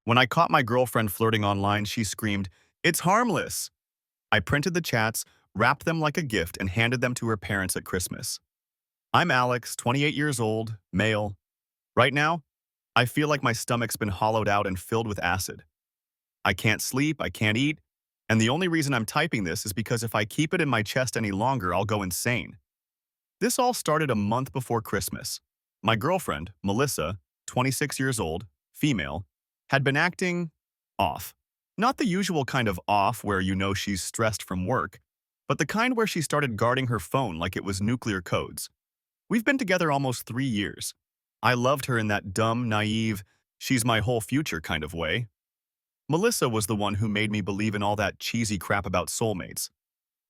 When I caught my girlfriend flirting online, she screamed, "It's harmless!" I printed the chats, wrapped them like a gift, and handed them to her parents at Christmas. I'm Alex, 28 years old, male. Right now, I feel like my stomach's been hollowed out and filled with acid. I can't sleep, I can't eat, and the only reason I'm typing this is because if I keep it in my chest any longer, I'll go insane. This all started a month before Christmas. My girlfriend, Melissa, 26 years old, female, had been acting off. Not the usual kind of off where you know she's stressed from work, but the kind where she started guarding her phone like it was nuclear codes. We've been together almost 3 years. I loved her in that dumb, naive, she's my whole future kind of way. Melissa was the one who made me believe in all that cheesy crap about soulmates.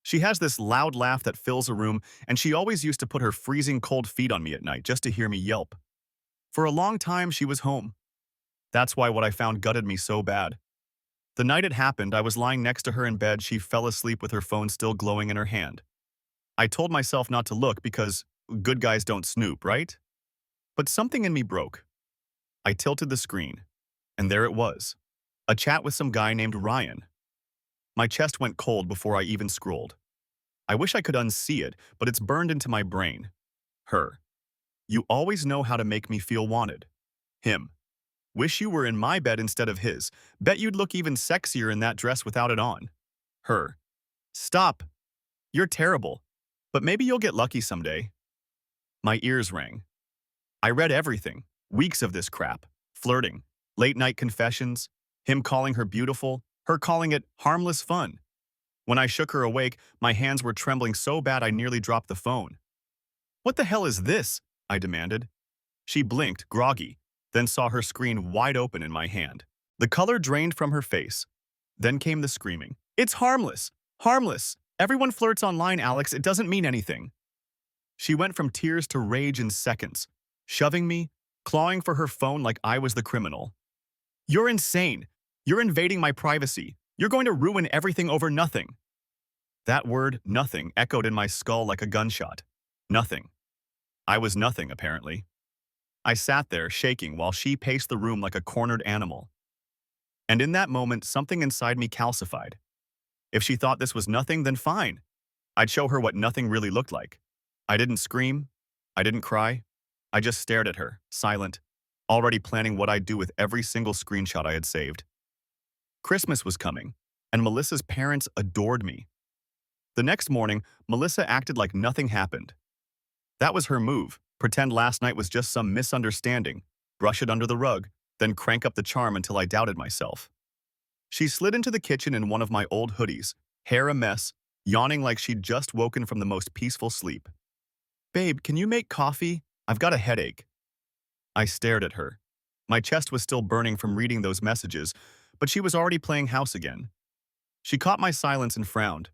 She has this loud laugh that fills a room, and she always used to put her freezing cold feet on me at night just to hear me yelp. For a long time, she was home. That's why what I found gutted me so bad. The night it happened, I was lying next to her in bed. She fell asleep with her phone still glowing in her hand. I told myself not to look because good guys don't snoop, right? But something in me broke. I tilted the screen, and there it was. A chat with some guy named Ryan. My chest went cold before I even scrolled. I wish I could unsee it, but it's burned into my brain. Her. You always know how to make me feel wanted. Him. Wish you were in my bed instead of his. Bet you'd look even sexier in that dress without it on. Her. Stop. You're terrible. But maybe you'll get lucky someday. My ears rang. I read everything. Weeks of this crap. Flirting. Late-night confessions. Him calling her beautiful. Her calling it harmless fun. When I shook her awake, my hands were trembling so bad I nearly dropped the phone. "What the hell is this?" I demanded. She blinked, groggy, then saw her screen wide open in my hand. The color drained from her face. Then came the screaming. "It's harmless! Harmless! Everyone flirts online, Alex. It doesn't mean anything." She went from tears to rage in seconds, shoving me, clawing for her phone like I was the criminal. "You're insane! You're invading my privacy. You're going to ruin everything over nothing." That word, nothing, echoed in my skull like a gunshot. Nothing. I was nothing, apparently. I sat there, shaking, while she paced the room like a cornered animal. And in that moment, something inside me calcified. If she thought this was nothing, then fine. I'd show her what nothing really looked like. I didn't scream. I didn't cry. I just stared at her, silent, already planning what I'd do with every single screenshot I had saved. Christmas was coming, and Melissa's parents adored me. The next morning, Melissa acted like nothing happened. That was her move. Pretend last night was just some misunderstanding, brush it under the rug, then crank up the charm until I doubted myself. She slid into the kitchen in one of my old hoodies, hair a mess, yawning like she'd just woken from the most peaceful sleep. "Babe, can you make coffee? I've got a headache." I stared at her. My chest was still burning from reading those messages, but she was already playing house again. She caught my silence and frowned.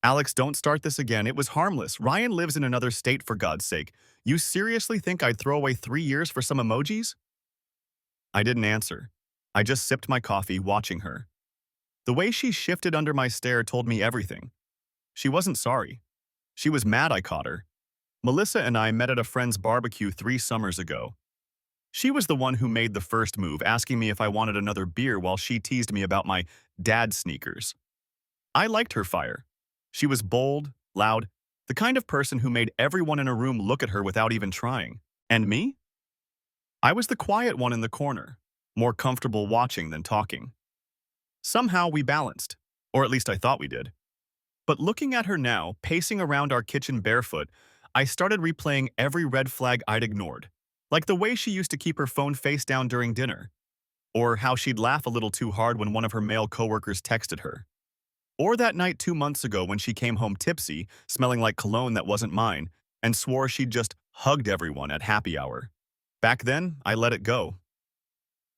"Alex, don't start this again. It was harmless. Ryan lives in another state, for God's sake. You seriously think I'd throw away 3 years for some emojis?" I didn't answer. I just sipped my coffee, watching her. The way she shifted under my stare told me everything. She wasn't sorry. She was mad I caught her. Melissa and I met at a friend's barbecue 3 summers ago. She was the one who made the first move, asking me if I wanted another beer while she teased me about my dad sneakers. I liked her fire. She was bold, loud, the kind of person who made everyone in a room look at her without even trying. And me? I was the quiet one in the corner, more comfortable watching than talking. Somehow we balanced, or at least I thought we did. But looking at her now, pacing around our kitchen barefoot, I started replaying every red flag I'd ignored, like the way she used to keep her phone face down during dinner, or how she'd laugh a little too hard when one of her male coworkers texted her. Or that night 2 months ago when she came home tipsy, smelling like cologne that wasn't mine, and swore she'd just hugged everyone at happy hour. Back then, I let it go.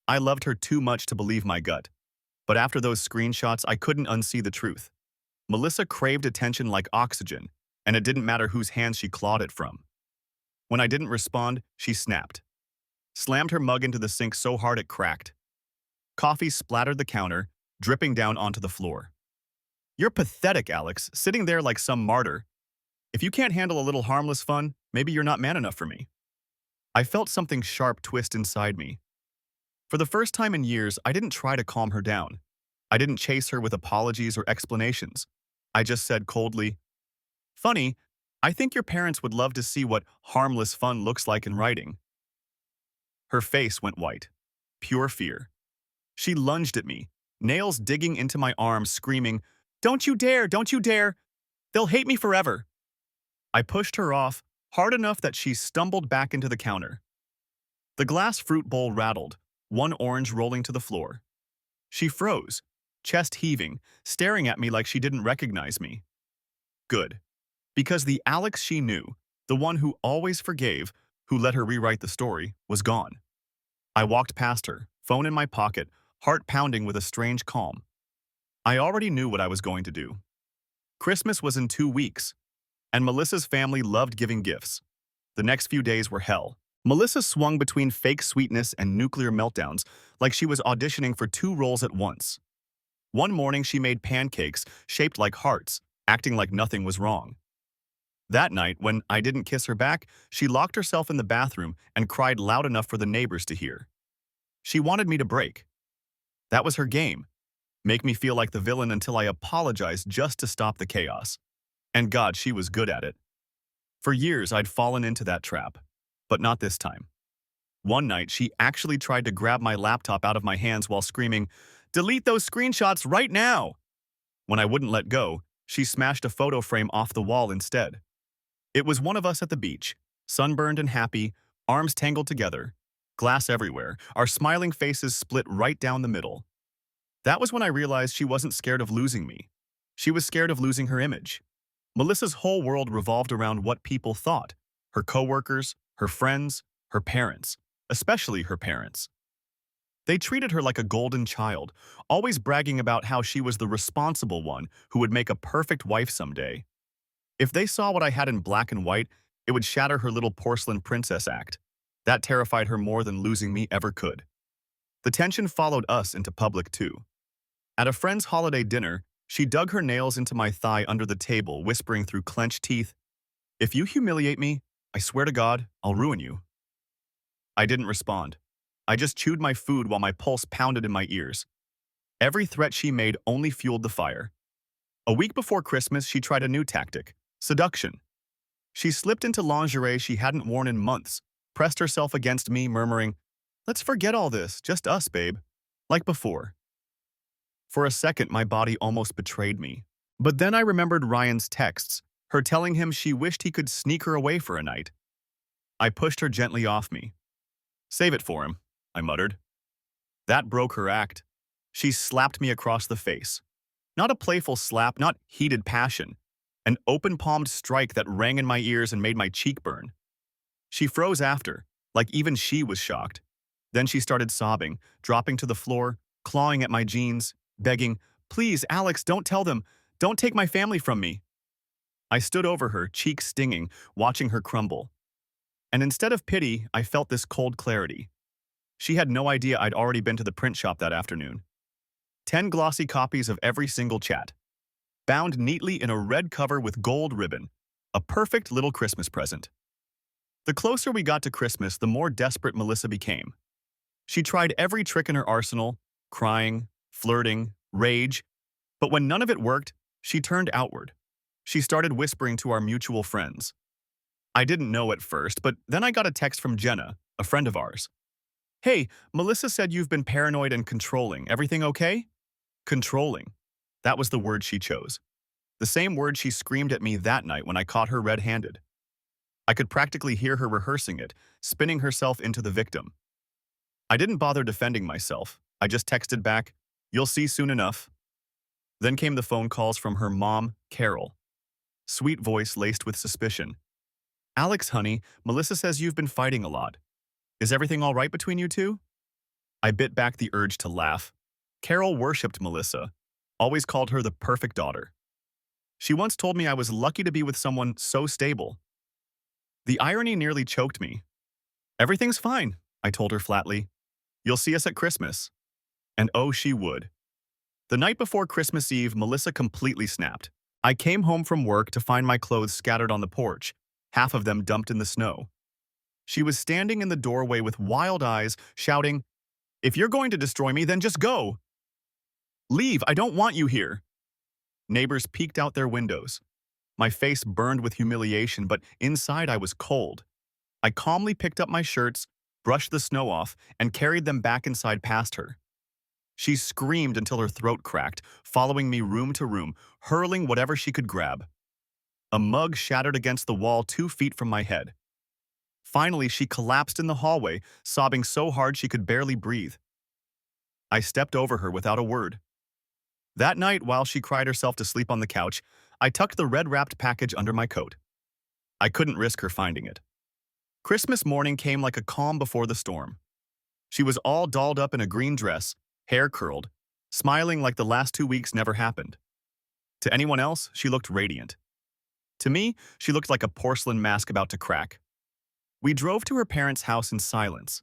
I loved her too much to believe my gut. But after those screenshots, I couldn't unsee the truth. Melissa craved attention like oxygen, and it didn't matter whose hands she clawed it from. When I didn't respond, she snapped. Slammed her mug into the sink so hard it cracked. Coffee splattered the counter, dripping down onto the floor. "You're pathetic, Alex, sitting there like some martyr. If you can't handle a little harmless fun, maybe you're not man enough for me." I felt something sharp twist inside me. For the first time in years, I didn't try to calm her down. I didn't chase her with apologies or explanations. I just said coldly, "Funny, I think your parents would love to see what harmless fun looks like in writing." Her face went white. Pure fear. She lunged at me, nails digging into my arms, screaming, "Don't you dare! Don't you dare! They'll hate me forever!" I pushed her off, hard enough that she stumbled back into the counter. The glass fruit bowl rattled, one orange rolling to the floor. She froze, chest heaving, staring at me like she didn't recognize me. Good. Because the Alex she knew, the one who always forgave, who let her rewrite the story, was gone. I walked past her, phone in my pocket, heart pounding with a strange calm. I already knew what I was going to do. Christmas was in 2 weeks, and Melissa's family loved giving gifts. The next few days were hell. Melissa swung between fake sweetness and nuclear meltdowns like she was auditioning for 2 roles at once. One morning she made pancakes shaped like hearts, acting like nothing was wrong. That night, when I didn't kiss her back, she locked herself in the bathroom and cried loud enough for the neighbors to hear. She wanted me to break. That was her game. Make me feel like the villain until I apologized just to stop the chaos. And God, she was good at it. For years, I'd fallen into that trap. But not this time. One night, she actually tried to grab my laptop out of my hands while screaming, "Delete those screenshots right now!" When I wouldn't let go, she smashed a photo frame off the wall instead. It was one of us at the beach, sunburned and happy, arms tangled together, glass everywhere, our smiling faces split right down the middle. That was when I realized she wasn't scared of losing me. She was scared of losing her image. Melissa's whole world revolved around what people thought, her coworkers, her friends, her parents, especially her parents. They treated her like a golden child, always bragging about how she was the responsible one who would make a perfect wife someday. If they saw what I had in black and white, it would shatter her little porcelain princess act. That terrified her more than losing me ever could. The tension followed us into public too. At a friend's holiday dinner, she dug her nails into my thigh under the table, whispering through clenched teeth, "If you humiliate me, I swear to God, I'll ruin you." I didn't respond. I just chewed my food while my pulse pounded in my ears. Every threat she made only fueled the fire. A week before Christmas, she tried a new tactic: seduction. She slipped into lingerie she hadn't worn in months, pressed herself against me, murmuring, "Let's forget all this, just us, babe." Like before. For a second, my body almost betrayed me. But then I remembered Ryan's texts, her telling him she wished he could sneak her away for a night. I pushed her gently off me. "Save it for him," I muttered. That broke her act. She slapped me across the face. Not a playful slap, not heated passion. An open-palmed strike that rang in my ears and made my cheek burn. She froze after, like even she was shocked. Then she started sobbing, dropping to the floor, clawing at my jeans, begging, "Please, Alex, don't tell them. Don't take my family from me." I stood over her, cheeks stinging, watching her crumble. And instead of pity, I felt this cold clarity. She had no idea I'd already been to the print shop that afternoon. 10 glossy copies of every single chat, bound neatly in a red cover with gold ribbon, a perfect little Christmas present. The closer we got to Christmas, the more desperate Melissa became. She tried every trick in her arsenal, crying, flirting, rage, but when none of it worked, she turned outward. She started whispering to our mutual friends. I didn't know at first, but then I got a text from Jenna, a friend of ours. "Hey, Melissa said you've been paranoid and controlling. Everything okay?" Controlling. That was the word she chose. The same word she screamed at me that night when I caught her red-handed. I could practically hear her rehearsing it, spinning herself into the victim. I didn't bother defending myself. I just texted back, "You'll see soon enough." Then came the phone calls from her mom, Carol. Sweet voice laced with suspicion. "Alex, honey, Melissa says you've been fighting a lot. Is everything all right between you two?" I bit back the urge to laugh. Carol worshipped Melissa, always called her the perfect daughter. She once told me I was lucky to be with someone so stable. The irony nearly choked me. "Everything's fine," I told her flatly. "You'll see us at Christmas." And oh, she would. The night before Christmas Eve, Melissa completely snapped. I came home from work to find my clothes scattered on the porch, half of them dumped in the snow. She was standing in the doorway with wild eyes, shouting, If you're going to destroy me, then just go. Leave, I don't want you here. Neighbors peeked out their windows. My face burned with humiliation, but inside I was cold. I calmly picked up my shirts, brushed the snow off, and carried them back inside past her. She screamed until her throat cracked, following me room to room, hurling whatever she could grab. A mug shattered against the wall 2 feet from my head. Finally, she collapsed in the hallway, sobbing so hard she could barely breathe. I stepped over her without a word. That night, while she cried herself to sleep on the couch, I tucked the red-wrapped package under my coat. I couldn't risk her finding it. Christmas morning came like a calm before the storm. She was all dolled up in a green dress, hair curled, smiling like the last 2 weeks never happened. To anyone else, she looked radiant. To me, she looked like a porcelain mask about to crack. We drove to her parents' house in silence.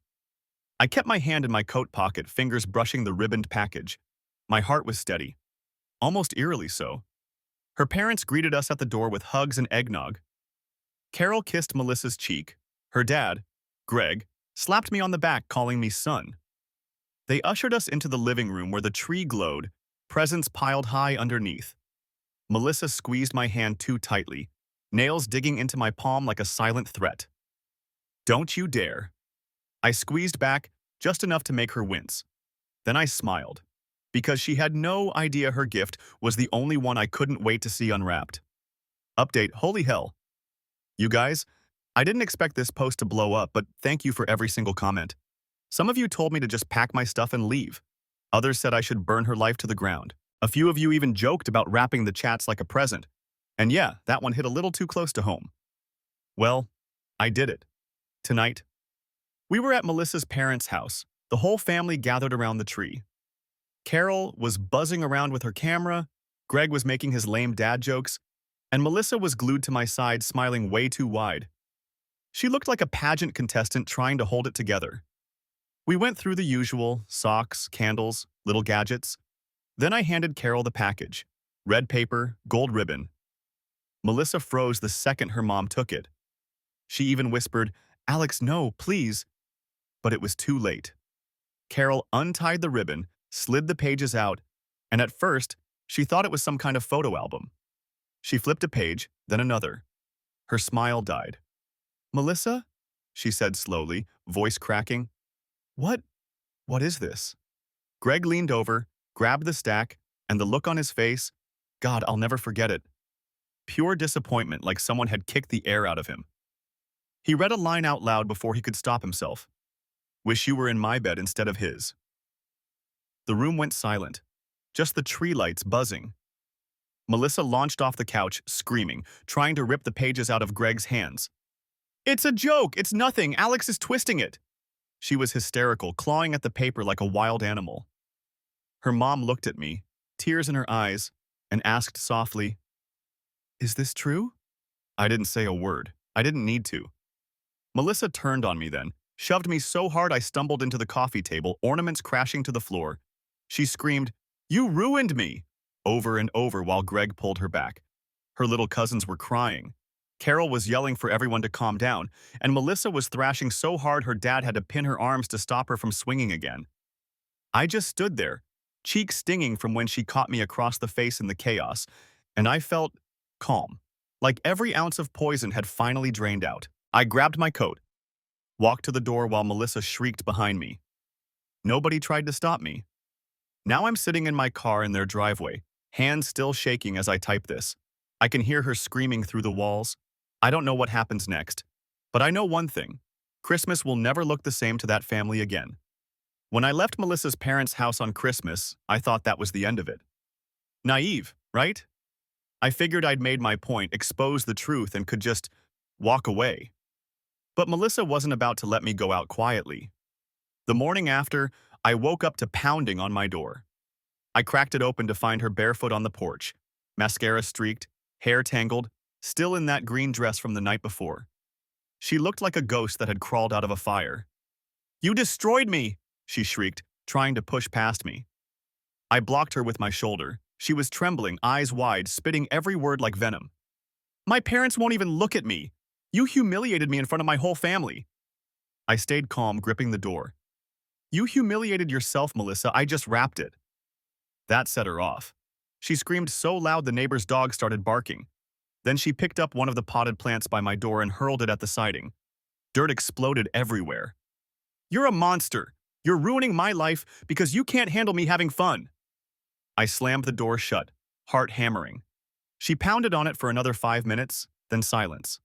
I kept my hand in my coat pocket, fingers brushing the ribboned package. My heart was steady, almost eerily so. Her parents greeted us at the door with hugs and eggnog. Carol kissed Melissa's cheek. Her dad, Greg, slapped me on the back, calling me son. They ushered us into the living room where the tree glowed, presents piled high underneath. Melissa squeezed my hand too tightly, nails digging into my palm like a silent threat. Don't you dare. I squeezed back, just enough to make her wince. Then I smiled, because she had no idea her gift was the only one I couldn't wait to see unwrapped. Update, holy hell. You guys, I didn't expect this post to blow up, but thank you for every single comment. Some of you told me to just pack my stuff and leave. Others said I should burn her life to the ground. A few of you even joked about wrapping the chats like a present. And yeah, that one hit a little too close to home. Well, I did it. Tonight, we were at Melissa's parents' house. The whole family gathered around the tree. Carol was buzzing around with her camera, Greg was making his lame dad jokes, and Melissa was glued to my side, smiling way too wide. She looked like a pageant contestant trying to hold it together. We went through the usual socks, candles, little gadgets. Then I handed Carol the package. Red paper, gold ribbon. Melissa froze the second her mom took it. She even whispered, "Alex, no, please." But it was too late. Carol untied the ribbon, slid the pages out, and at first, she thought it was some kind of photo album. She flipped a page, then another. Her smile died. "Melissa?" she said slowly, voice cracking. What is this?" Greg leaned over, grabbed the stack, and the look on his face, God, I'll never forget it. Pure disappointment, like someone had kicked the air out of him. He read a line out loud before he could stop himself. "Wish you were in my bed instead of his." The room went silent, just the tree lights buzzing. Melissa launched off the couch, screaming, trying to rip the pages out of Greg's hands. "It's a joke! It's nothing! Alex is twisting it!" She was hysterical, clawing at the paper like a wild animal. Her mom looked at me, tears in her eyes, and asked softly, "Is this true?" I didn't say a word. I didn't need to. Melissa turned on me then, shoved me so hard I stumbled into the coffee table, ornaments crashing to the floor. She screamed, "You ruined me!" over and over while Greg pulled her back. Her little cousins were crying. Carol was yelling for everyone to calm down, and Melissa was thrashing so hard her dad had to pin her arms to stop her from swinging again. I just stood there, cheeks stinging from when she caught me across the face in the chaos, and I felt calm, like every ounce of poison had finally drained out. I grabbed my coat, walked to the door while Melissa shrieked behind me. Nobody tried to stop me. Now I'm sitting in my car in their driveway, hands still shaking as I type this. I can hear her screaming through the walls. I don't know what happens next, but I know one thing. Christmas will never look the same to that family again. When I left Melissa's parents' house on Christmas, I thought that was the end of it. Naive, right? I figured I'd made my point, exposed the truth, and could just walk away. But Melissa wasn't about to let me go out quietly. The morning after, I woke up to pounding on my door. I cracked it open to find her barefoot on the porch, mascara streaked, hair tangled, still in that green dress from the night before. She looked like a ghost that had crawled out of a fire. "You destroyed me!" she shrieked, trying to push past me. I blocked her with my shoulder. She was trembling, eyes wide, spitting every word like venom. "My parents won't even look at me! You humiliated me in front of my whole family!" I stayed calm, gripping the door. You humiliated yourself, Melissa. I just wrapped it. That set her off. She screamed so loud the neighbor's dog started barking. Then she picked up one of the potted plants by my door and hurled it at the siding. Dirt exploded everywhere. You're a monster. You're ruining my life because you can't handle me having fun. I slammed the door shut, heart hammering. She pounded on it for another 5 minutes, then silence.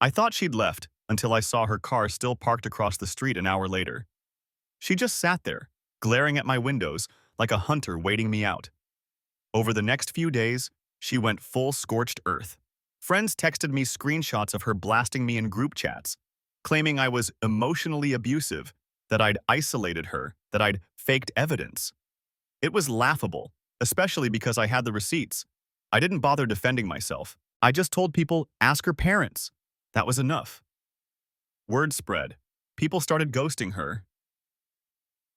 I thought she'd left until I saw her car still parked across the street an hour later. She just sat there, glaring at my windows like a hunter waiting me out. Over the next few days, she went full scorched earth. Friends texted me screenshots of her blasting me in group chats, claiming I was emotionally abusive, that I'd isolated her, that I'd faked evidence. It was laughable, especially because I had the receipts. I didn't bother defending myself. I just told people, ask her parents. That was enough. Word spread. People started ghosting her.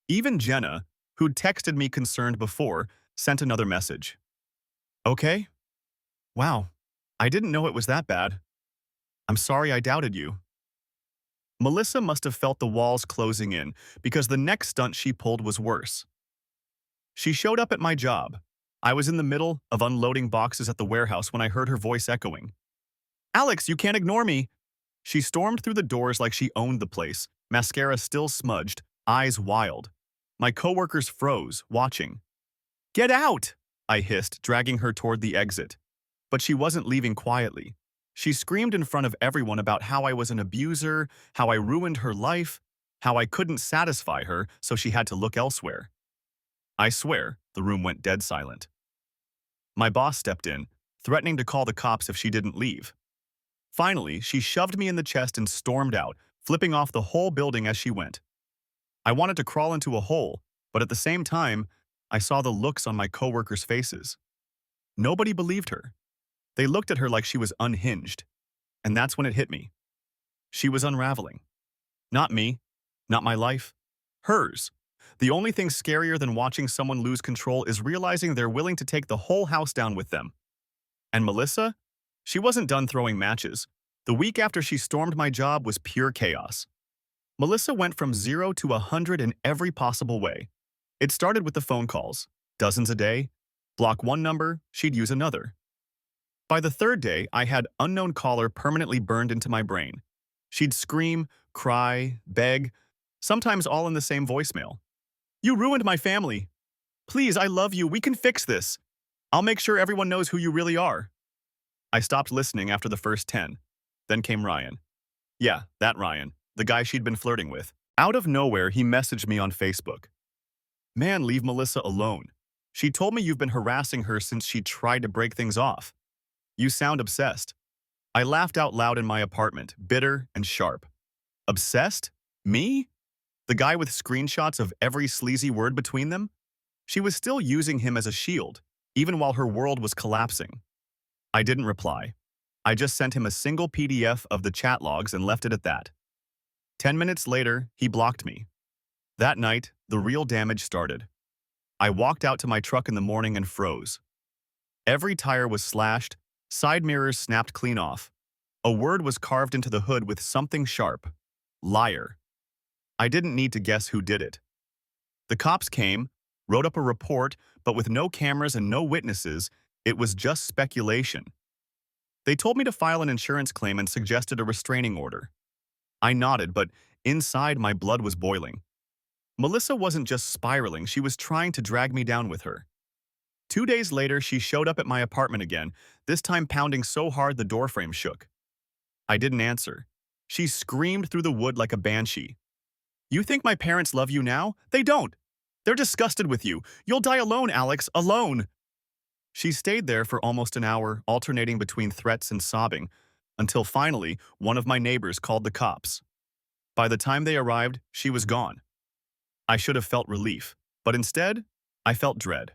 Even Jenna, who'd texted me concerned before, sent another message. Okay? Wow. I didn't know it was that bad. I'm sorry I doubted you. Melissa must have felt the walls closing in because the next stunt she pulled was worse. She showed up at my job. I was in the middle of unloading boxes at the warehouse when I heard her voice echoing. Alex, you can't ignore me. She stormed through the doors like she owned the place, mascara still smudged, eyes wild. My coworkers froze, watching. Get out! I hissed, dragging her toward the exit. But she wasn't leaving quietly. She screamed in front of everyone about how I was an abuser, how I ruined her life, how I couldn't satisfy her, so she had to look elsewhere. I swear, the room went dead silent. My boss stepped in, threatening to call the cops if she didn't leave. Finally, she shoved me in the chest and stormed out, flipping off the whole building as she went. I wanted to crawl into a hole, but at the same time, I saw the looks on my coworkers' faces. Nobody believed her. They looked at her like she was unhinged. And that's when it hit me. She was unraveling. Not me, not my life, hers. The only thing scarier than watching someone lose control is realizing they're willing to take the whole house down with them. And Melissa? She wasn't done throwing matches. The week after she stormed my job was pure chaos. Melissa went from 0 to 100 in every possible way. It started with the phone calls, dozens a day. Block one number, she'd use another. By the third day, I had unknown caller permanently burned into my brain. She'd scream, cry, beg, sometimes all in the same voicemail. You ruined my family. Please, I love you. We can fix this. I'll make sure everyone knows who you really are. I stopped listening after the first 10. Then came Ryan. Yeah, that Ryan, the guy she'd been flirting with. Out of nowhere, he messaged me on Facebook. Man, leave Melissa alone. She told me you've been harassing her since she tried to break things off. You sound obsessed. I laughed out loud in my apartment, bitter and sharp. Obsessed? Me? The guy with screenshots of every sleazy word between them? She was still using him as a shield, even while her world was collapsing. I didn't reply. I just sent him a single PDF of the chat logs and left it at that. 10 minutes later, he blocked me. That night, the real damage started. I walked out to my truck in the morning and froze. Every tire was slashed, side mirrors snapped clean off. A word was carved into the hood with something sharp. Liar. I didn't need to guess who did it. The cops came, wrote up a report, but with no cameras and no witnesses, it was just speculation. They told me to file an insurance claim and suggested a restraining order. I nodded, but inside my blood was boiling. Melissa wasn't just spiraling, she was trying to drag me down with her. 2 days later, she showed up at my apartment again, this time pounding so hard the doorframe shook. I didn't answer. She screamed through the wood like a banshee. You think my parents love you now? They don't. They're disgusted with you. You'll die alone, Alex, alone. She stayed there for almost an hour, alternating between threats and sobbing, until finally one of my neighbors called the cops. By the time they arrived, she was gone. I should have felt relief, but instead, I felt dread.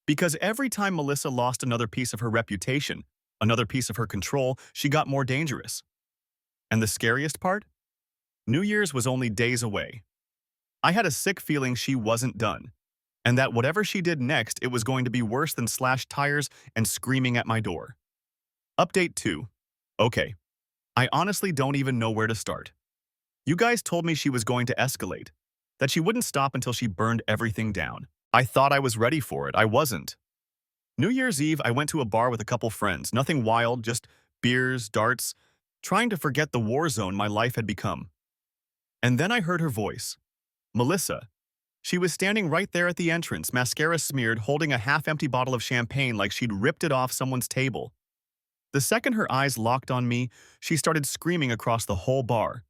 Because every time Melissa lost another piece of her reputation, another piece of her control, she got more dangerous. And the scariest part? New Year's was only days away. I had a sick feeling she wasn't done, and that whatever she did next, it was going to be worse than slashed tires and screaming at my door. Update 2. Okay. I honestly don't even know where to start. You guys told me she was going to escalate. that she wouldn't stop until she burned everything down. I thought I was ready for it. I wasn't. New Year's Eve, I went to a bar with a couple friends. Nothing wild, just beers, darts, trying to forget the war zone my life had become. And then I heard her voice. Melissa. She was standing right there at the entrance, mascara smeared, holding a half-empty bottle of champagne like she'd ripped it off someone's table. The second her eyes locked on me, she started screaming across the whole bar.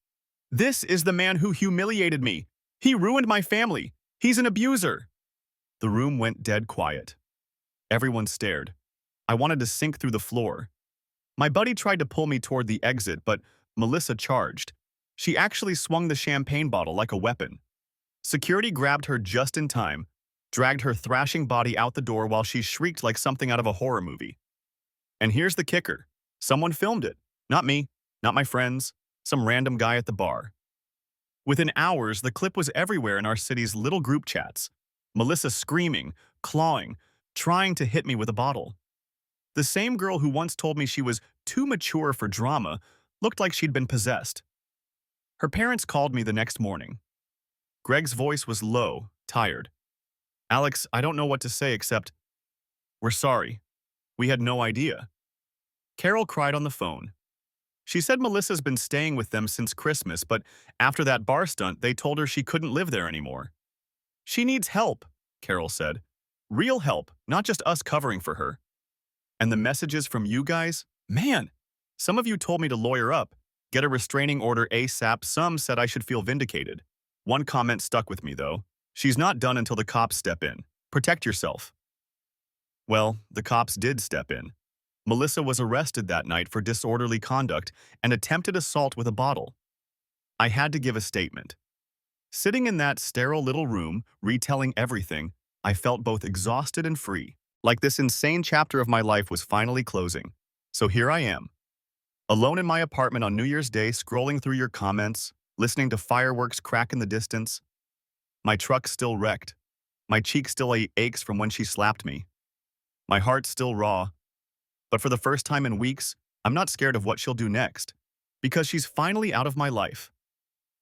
"This is the man who humiliated me. He ruined my family. He's an abuser." The room went dead quiet. Everyone stared. I wanted to sink through the floor. My buddy tried to pull me toward the exit, but Melissa charged. She actually swung the champagne bottle like a weapon. Security grabbed her just in time, dragged her thrashing body out the door while she shrieked like something out of a horror movie. And here's the kicker. Someone filmed it. Not me, not my friends, some random guy at the bar. Within hours, the clip was everywhere in our city's little group chats. Melissa screaming, clawing, trying to hit me with a bottle. The same girl who once told me she was too mature for drama looked like she'd been possessed. Her parents called me the next morning. Greg's voice was low, tired. "Alex, I don't know what to say except, we're sorry. We had no idea." Carol cried on the phone. She said Melissa's been staying with them since Christmas, but after that bar stunt, they told her she couldn't live there anymore. "She needs help," Carol said. "Real help, not just us covering for her." And the messages from you guys? Man! Some of you told me to lawyer up, get a restraining order ASAP. Some said I should feel vindicated. One comment stuck with me, though. "She's not done until the cops step in. Protect yourself." Well, the cops did step in. Melissa was arrested that night for disorderly conduct and attempted assault with a bottle. I had to give a statement. Sitting in that sterile little room, retelling everything, I felt both exhausted and free, like this insane chapter of my life was finally closing. So here I am, alone in my apartment on New Year's Day, scrolling through your comments, listening to fireworks crack in the distance. My truck's still wrecked. My cheek still aches from when she slapped me. My heart's still raw. But for the first time in weeks, I'm not scared of what she'll do next, because she's finally out of my life.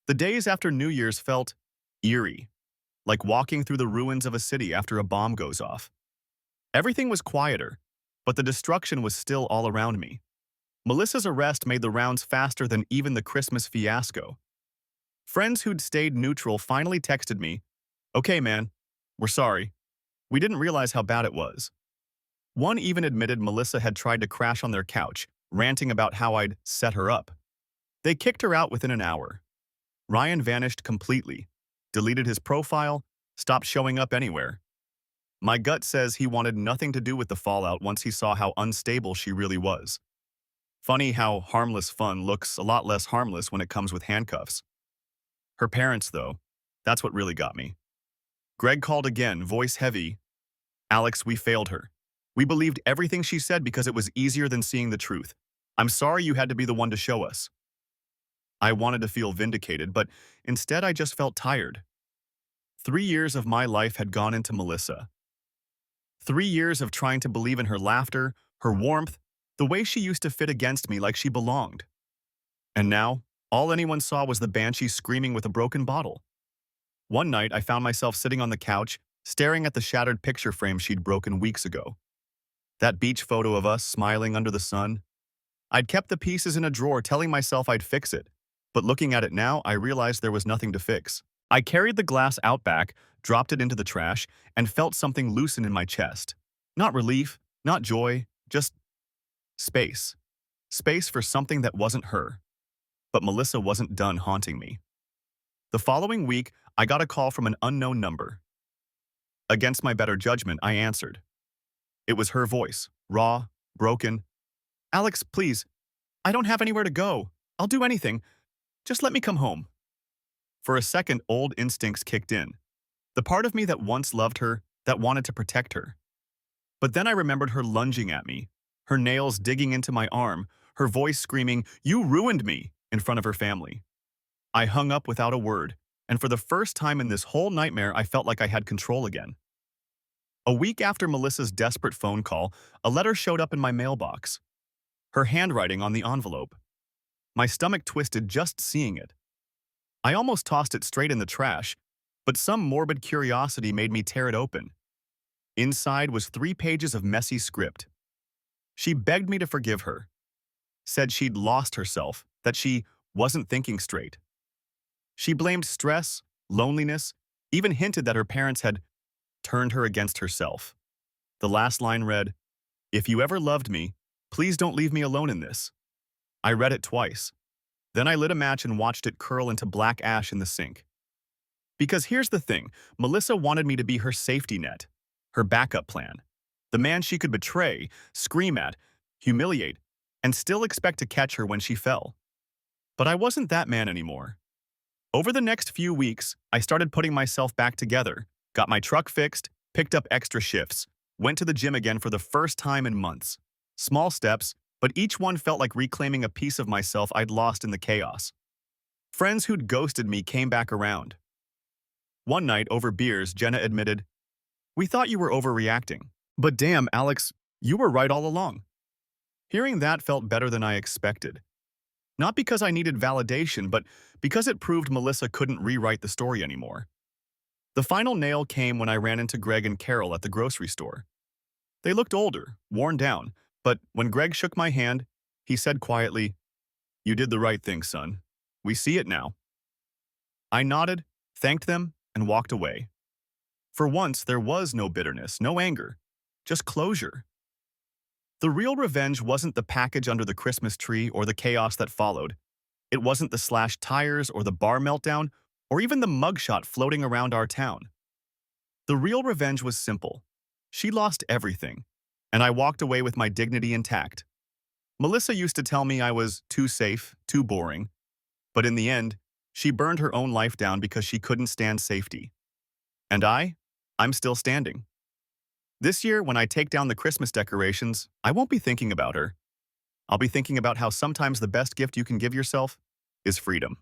The days after New Year's felt eerie, like walking through the ruins of a city after a bomb goes off. Everything was quieter, but the destruction was still all around me. Melissa's arrest made the rounds faster than even the Christmas fiasco. Friends who'd stayed neutral finally texted me, "Okay, man, we're sorry. We didn't realize how bad it was." One even admitted Melissa had tried to crash on their couch, ranting about how I'd set her up. They kicked her out within an hour. Ryan vanished completely, deleted his profile, stopped showing up anywhere. My gut says he wanted nothing to do with the fallout once he saw how unstable she really was. Funny how harmless fun looks a lot less harmless when it comes with handcuffs. Her parents, though, that's what really got me. Greg called again, voice heavy. "Alex, we failed her. We believed everything she said because it was easier than seeing the truth. I'm sorry you had to be the one to show us." I wanted to feel vindicated, but instead I just felt tired. 3 years of my life had gone into Melissa. 3 years of trying to believe in her laughter, her warmth, the way she used to fit against me like she belonged. And now, all anyone saw was the banshee screaming with a broken bottle. One night, I found myself sitting on the couch, staring at the shattered picture frame she'd broken weeks ago. That beach photo of us smiling under the sun. I'd kept the pieces in a drawer, telling myself I'd fix it. But looking at it now, I realized there was nothing to fix. I carried the glass out back, dropped it into the trash, and felt something loosen in my chest. Not relief, not joy, just space. Space for something that wasn't her. But Melissa wasn't done haunting me. The following week, I got a call from an unknown number. Against my better judgment, I answered. It was her voice, raw, broken. "Alex, please, I don't have anywhere to go. I'll do anything. Just let me come home." For a second, old instincts kicked in. The part of me that once loved her, that wanted to protect her. But then I remembered her lunging at me, her nails digging into my arm, her voice screaming, "You ruined me," in front of her family. I hung up without a word, and for the first time in this whole nightmare, I felt like I had control again. A week after Melissa's desperate phone call, a letter showed up in my mailbox. Her handwriting on the envelope. My stomach twisted just seeing it. I almost tossed it straight in the trash, But some morbid curiosity made me tear it open. Inside was 3 pages of messy script. She begged me to forgive her, said she'd lost herself, that she wasn't thinking straight. She blamed stress, loneliness, even hinted that her parents had turned her against herself. The last line read, "If you ever loved me, please don't leave me alone in this." I read it twice. Then I lit a match and watched it curl into black ash in the sink. Because here's the thing, Melissa wanted me to be her safety net, her backup plan. The man she could betray, scream at, humiliate, and still expect to catch her when she fell. But I wasn't that man anymore. Over the next few weeks, I started putting myself back together, got my truck fixed, picked up extra shifts, went to the gym again for the first time in months. Small steps, but each one felt like reclaiming a piece of myself I'd lost in the chaos. Friends who'd ghosted me came back around. One night, over beers, Jenna admitted, "We thought you were overreacting. But damn, Alex, you were right all along." Hearing that felt better than I expected. Not because I needed validation, but because it proved Melissa couldn't rewrite the story anymore. The final nail came when I ran into Greg and Carol at the grocery store. They looked older, worn down, but when Greg shook my hand, he said quietly, "You did the right thing, son. We see it now." I nodded, thanked them, and walked away. For once, there was no bitterness, no anger, just closure. The real revenge wasn't the package under the Christmas tree or the chaos that followed. It wasn't the slashed tires or the bar meltdown or even the mugshot floating around our town. The real revenge was simple. She lost everything, and I walked away with my dignity intact. Melissa used to tell me I was too safe, too boring, but in the end, she burned her own life down because she couldn't stand safety. And I'm still standing. This year, when I take down the Christmas decorations, I won't be thinking about her. I'll be thinking about how sometimes the best gift you can give yourself is freedom.